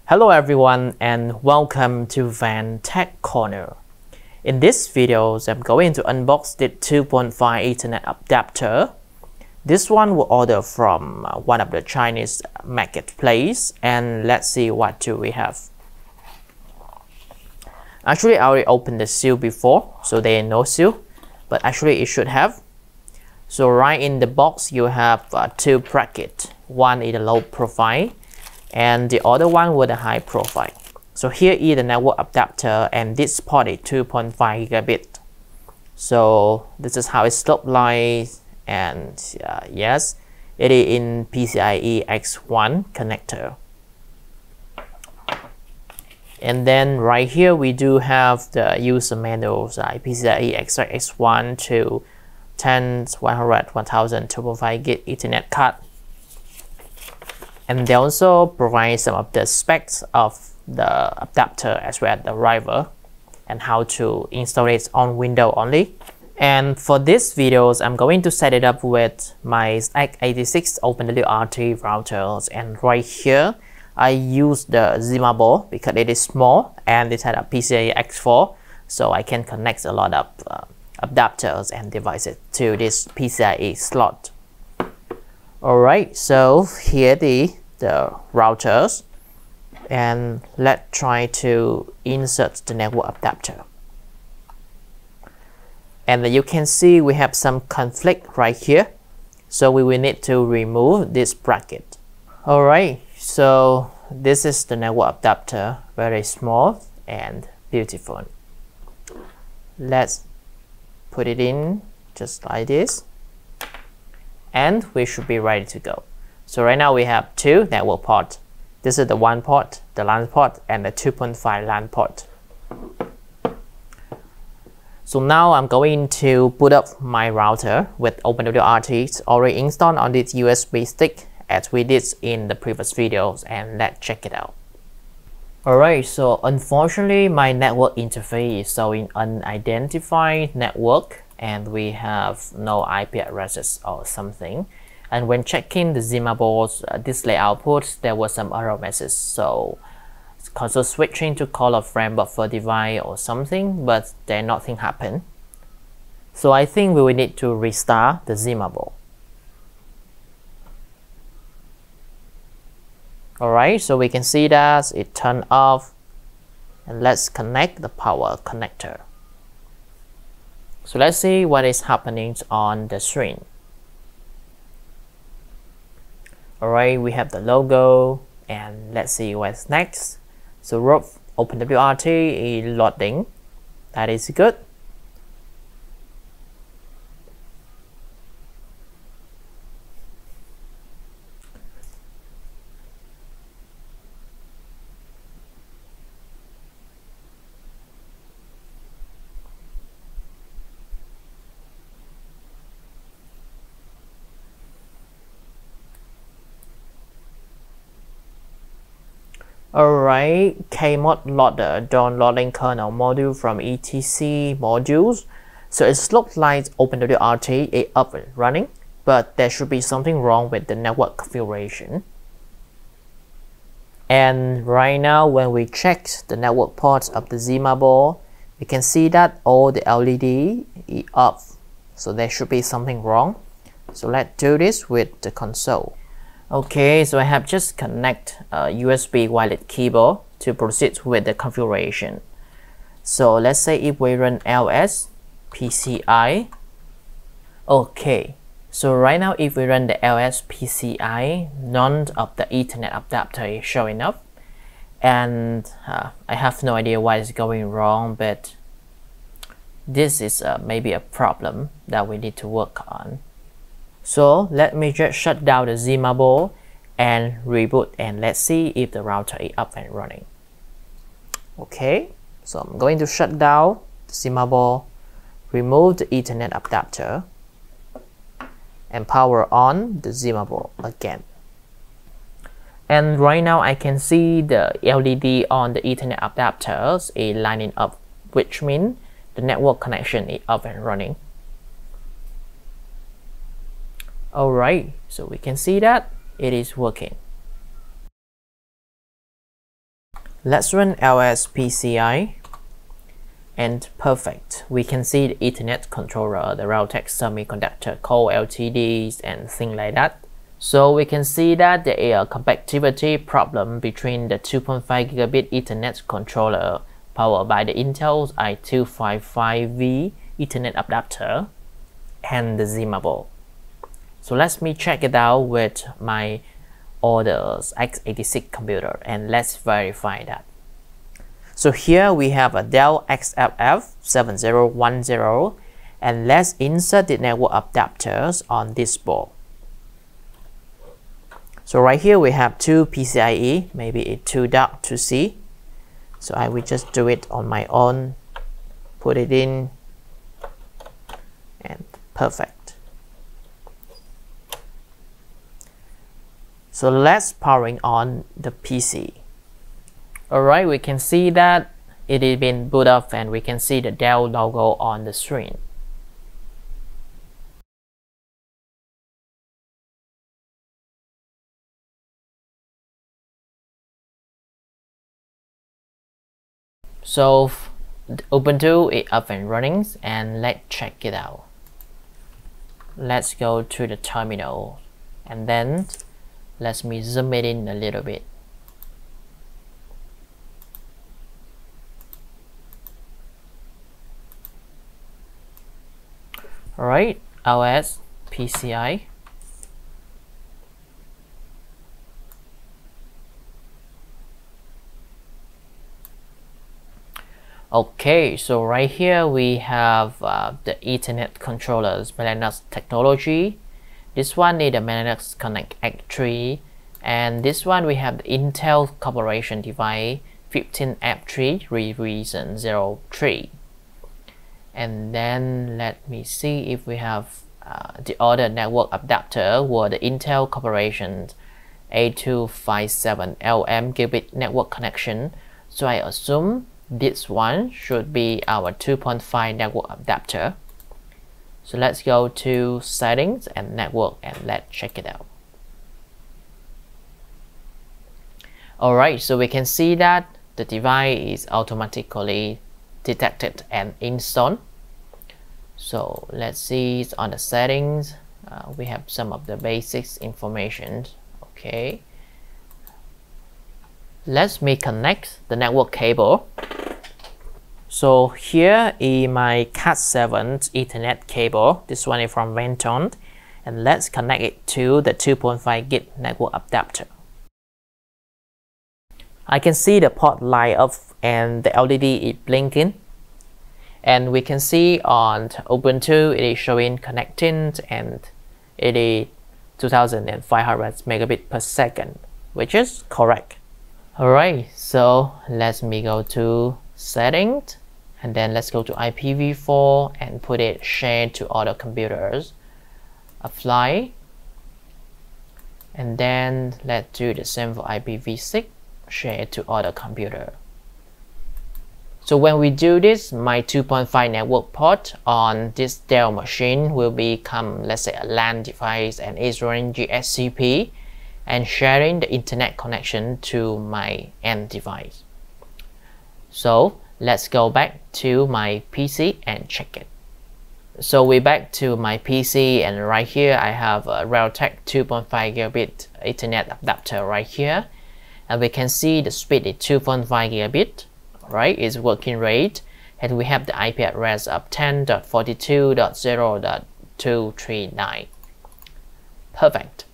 Hello everyone and welcome to Van Tech Corner. In this video, I'm going to unbox the 2.5 Ethernet adapter. This one was ordered from one of the Chinese marketplace, and let's see what do we have. Actually, I already opened the seal before, so there is no seal, but actually it should have. So right in the box, you have two brackets. One is a low profile, and the other one with a high profile. So here is the network adapter, and this port is 2.5 gigabit. So this is how it looks like, and yes, it is in PCIe X1 connector. And then right here we do have the user manuals like PCIe extract X1 to 10, 100, 1000, 2.5 gig Ethernet card. And they also provide some of the specs of the adapter as well as the driver and how to install it on Windows only. And for this videos, I'm going to set it up with my x86 OpenWRT routers, and right here I use the ZimaBoard because it is small and it has a PCIe X4, so I can connect a lot of adapters and devices to this PCIe slot. Alright, so here the routers, and let's try to insert the network adapter. And you can see we have some conflict right here, so we will need to remove this bracket. Alright, so this is the network adapter, very small and beautiful. Let's put it in just like this, and we should be ready to go. So right now we have two network ports. This is the one port, the LAN port, and the 2.5 LAN port. So now I'm going to put up my router with OpenWRT already installed on this USB stick as we did in the previous videos, and let's check it out. Alright, so unfortunately my network interface is showing unidentified network, and we have no IP addresses or something. And when checking the ZimaBoard's display output, there was some error message. So console switching to call a frame buffer device or something, but there nothing happened. So I think we will need to restart the ZimaBoard. Alright, so we can see that it turned off, and let's connect the power connector. So let's see what is happening on the screen. Alright, we have the logo, and let's see what's next. So OpenWRT is loading. That is good. Alright, kmod loader downloading kernel module from etc modules. So it looks like OpenWRT is up and running, but there should be something wrong with the network configuration. And right now when we check the network ports of the ZimaBoard, we can see that all the LED is off. So there should be something wrong. So let's do this with the console. Okay, so I have just connect a USB wireless keyboard to proceed with the configuration. So let's say if we run lspci. Okay, so right now if we run the lspci, none of the Ethernet adapter is showing up, and I have no idea what is going wrong, but this is maybe a problem that we need to work on. So let me just shut down the ZimaBoard and reboot, and let's see if the router is up and running. Okay, so I'm going to shut down the ZimaBoard, remove the Ethernet adapter, and power on the ZimaBoard again. And right now I can see the LED on the Ethernet adapters is lining up, which means the network connection is up and running. Alright, so we can see that it is working. Let's run lspci, and perfect. We can see the Ethernet controller, the Realtek semiconductor core LTDs and things like that. So we can see that there is a compatibility problem between the 2.5 Gigabit Ethernet controller powered by the Intel I225-V Ethernet Adapter and the ZimaBoard. So let me check it out with my orders x86 computer and let's verify that. So here we have a Dell XFF7010 and let's insert the network adapters on this board. So right here we have two PCIe, maybe it's too dark to see. So I will just do it on my own, put it in, and perfect. So let's powering on the PC. Alright, we can see that it is been boot up and we can see the Dell logo on the screen. So Ubuntu is up and running and let's check it out. Let's go to the terminal and then let me zoom it in a little bit. Alright, OS PCI. Okay, so right here we have the Ethernet controllers, Mellanox technology. This one is the Mellanox Connect X3, and this one we have the Intel Corporation device 15F3 revision 03. And then let me see if we have the other network adapter were the Intel Corporation I257LM Gigabit network connection. So I assume this one should be our 2.5 network adapter. So let's go to settings and network and let's check it out. Alright, so we can see that the device is automatically detected and installed. So let's see on the settings. We have some of the basics information. Okay, let me connect the network cable. So here is my Cat7 Ethernet cable. This one is from Venton, and let's connect it to the 2.5 gig network adapter. I can see the port light up and the LED is blinking. And we can see on Ubuntu it is showing connecting and it is 2500 megabit per second, which is correct. Alright, so let me go to settings and then let's go to IPv4 and put it share to other computers. Apply. And then let's do the same for IPv6, share to other computer. So when we do this, my 2.5 network port on this Dell machine will become, let's say, a LAN device and is running GSCP and sharing the internet connection to my end device. So let's go back to my PC and check it. So we're back to my PC and right here I have a Realtek 2.5 Gigabit Ethernet adapter right here. And we can see the speed is 2.5 gigabit. Right, is working rate, and we have the IP address of 10.42.0.239. Perfect.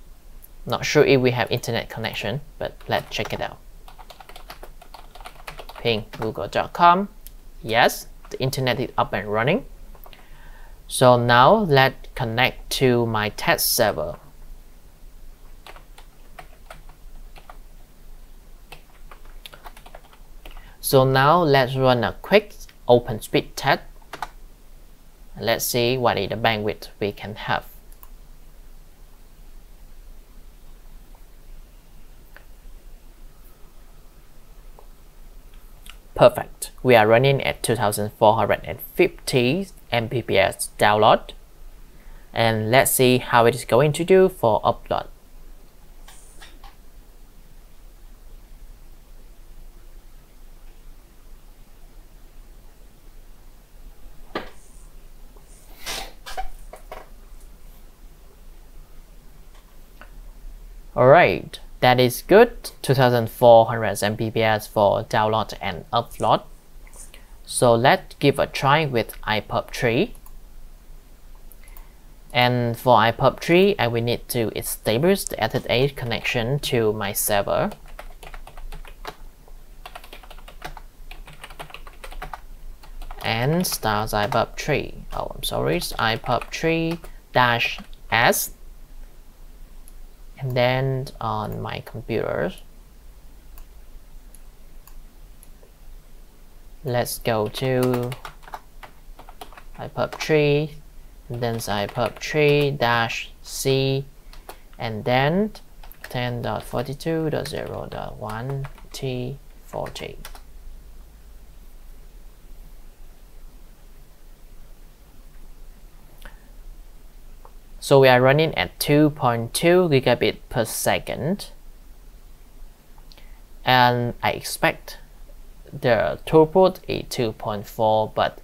Not sure if we have internet connection, but let's check it out. Ping google.com. Yes, the internet is up and running. So now let's connect to my test server. So now let's run a quick OpenSpeedTest. Let's see what is the bandwidth we can have. Perfect. We are running at 2450 Mbps download. And let's see how it is going to do for upload. Alright, that is good. 2400 Mbps for download and upload. So let's give a try with iPub3. And for iPub3, I will need to establish the Ethernet connection to my server. And start iPub3. Oh, I'm sorry, it's iPub3-S. And then on my computer, let's go to iPub3, and then iPub3-C, and then 10.42.0.1T40. So we are running at 2.2 gigabit per second, and I expect the throughput is 2.4, but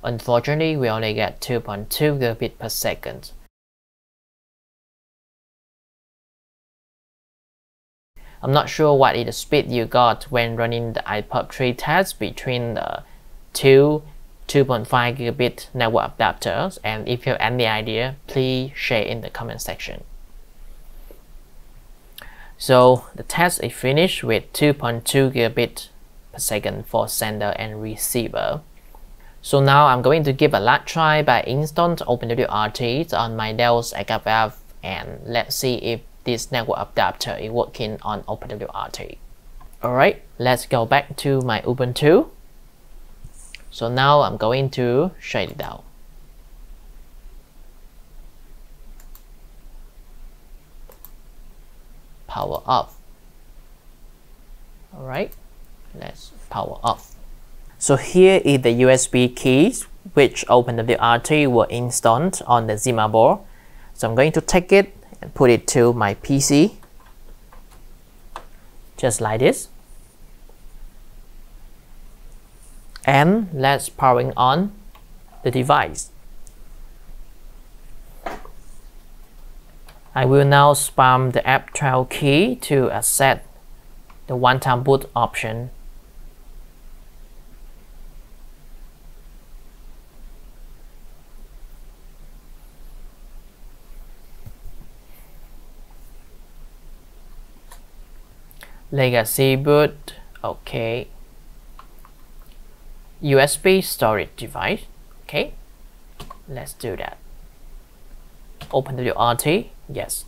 unfortunately we only get 2.2 gigabit per second. I'm not sure what is the speed you got when running the iPub3 test between the 2.5 gigabit network adapters, and if you have any idea, please share in the comment section. So the test is finished with 2.2 gigabit per second for sender and receiver. So now I'm going to give a last try by installing OpenWRT on my Dell's XFF, and let's see if this network adapter is working on OpenWRT. Alright, let's go back to my Ubuntu. So now I'm going to shut it down. Power off. Alright, let's power off. So here is the USB keys which OpenWRT will install on the ZimaBoard. So I'm going to take it and put it to my PC, just like this. And let's powering on the device. I will now spam the F12 key to accept the one-time boot option. Legacy boot, okay. USB storage device, okay. Let's do that. OpenWRT, yes.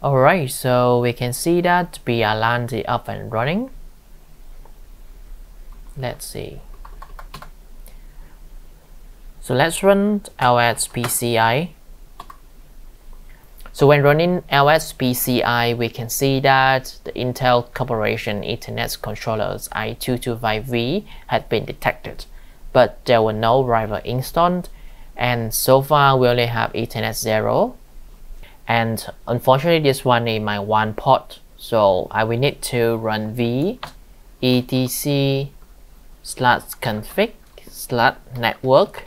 Alright, so we can see that we are landed up and running. Let's see. So let's run lspci. So when running lspci, we can see that the Intel Corporation Ethernet Controller I225-V had been detected, but there were no driver installed, and so far we only have Ethernet 0. And unfortunately this one is my one port, so I will need to run v etc/config/network,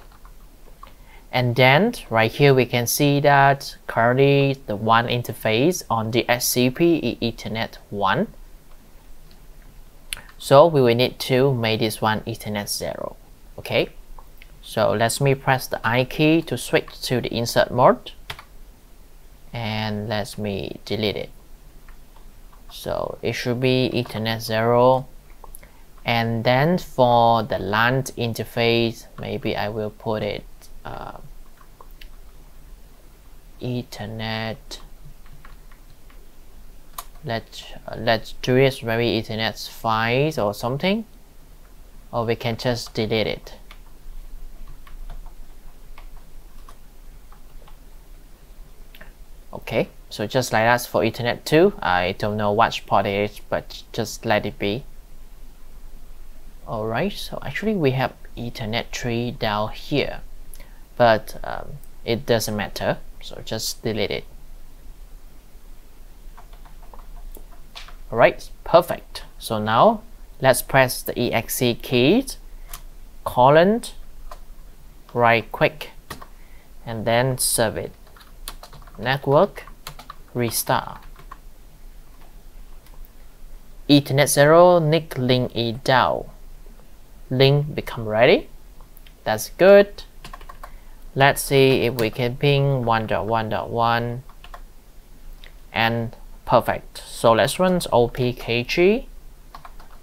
and then right here we can see that currently the one interface on the SCP is Ethernet 1, so we will need to make this one Ethernet 0. Okay, so let me press the I key to switch to the insert mode, and let me delete it. So it should be Ethernet 0, and then for the LAN interface, maybe I will put it Ethernet. Let's do it maybe Ethernet 5 or something, or we can just delete it. Okay, so just like that for Ethernet 2, I don't know which port it is, but just let it be. Alright, so actually we have Ethernet 3 down here, but it doesn't matter, so just delete it. Alright, perfect. So now let's press the exe key, colon, right click, and then save it. Network restart. Ethernet 0 NIC link is down. Link become ready. That's good. Let's see if we can ping 1.1.1 and perfect. So let's run opkg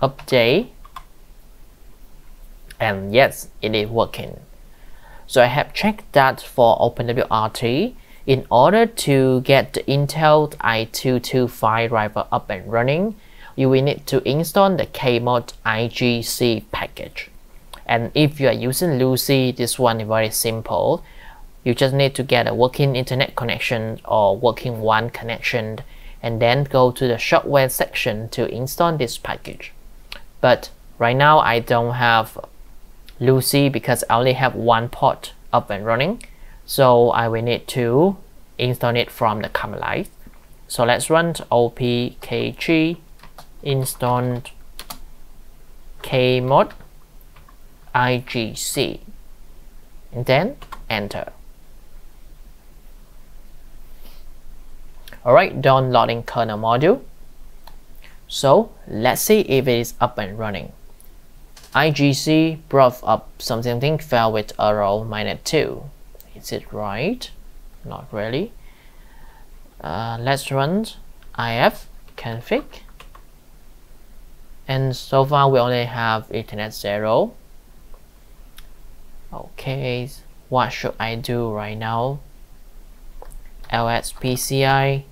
update, and yes, it is working. So I have checked that for OpenWRT. In order to get the Intel I225 driver up and running, you will need to install the kmod-igc package. And if you are using Lucy, this one is very simple. You just need to get a working internet connection or working WAN connection, and then go to the software section to install this package. But right now I don't have Lucy because I only have one port up and running, so I will need to install it from the command line. So let's run opkg install kmod-igc and then enter. Alright, downloading kernel module. So let's see if it is up and running. IGC brought up something failed with error -2. Is it right? Not really. Let's run if config. And so far we only have Ethernet 0. Okay, what should I do right now? lspci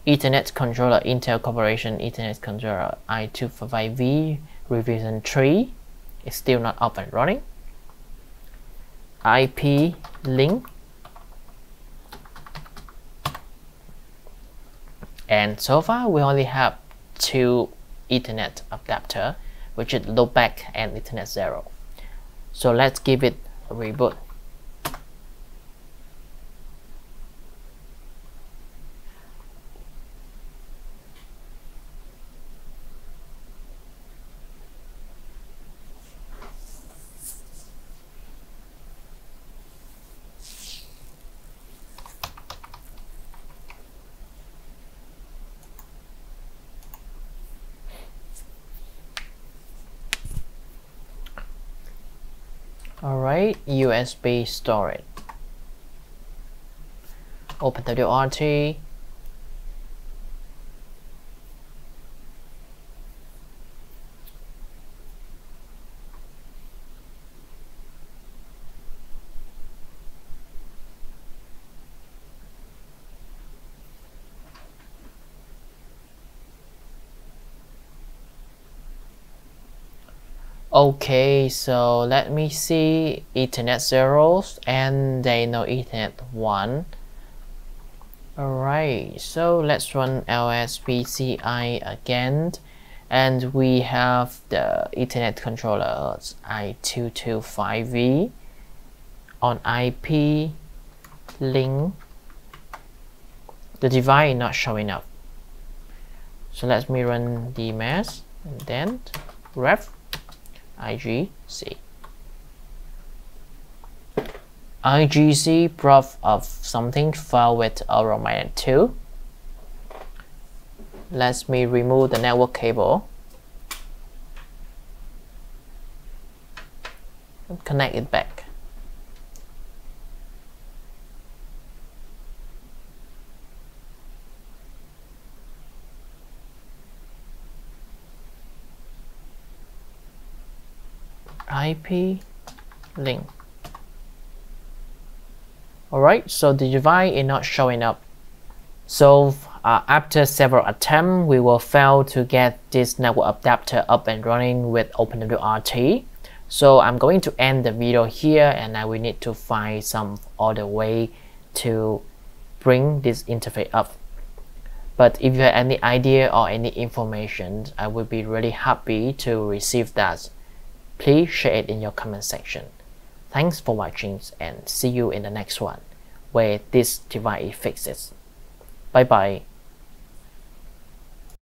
Ethernet Controller Intel Corporation Ethernet Controller I225-V revision 3 is still not up and running. IP link, and so far we only have 2 Ethernet adapter, which is loopback and Ethernet 0. So let's give it a reboot. Alright, USB storage, OpenWRT, Okay, so let me see Ethernet 0 and they know Ethernet 1. Alright, so let's run lspci again, and we have the Ethernet controller I225-V on IP link. The device is not showing up. So let me run dmas and then ref IGC. IGC brought up something file with error -2. Let me remove the network cable and connect it back. IP link. Alright, so the device is not showing up. So after several attempts, we will fail to get this network adapter up and running with OpenWRT. So I'm going to end the video here, and I will need to find some other way to bring this interface up. But if you have any idea or any information, I will be really happy to receive that. Please share it in your comment section. Thanks for watching and see you in the next one where this device fixes. Bye bye.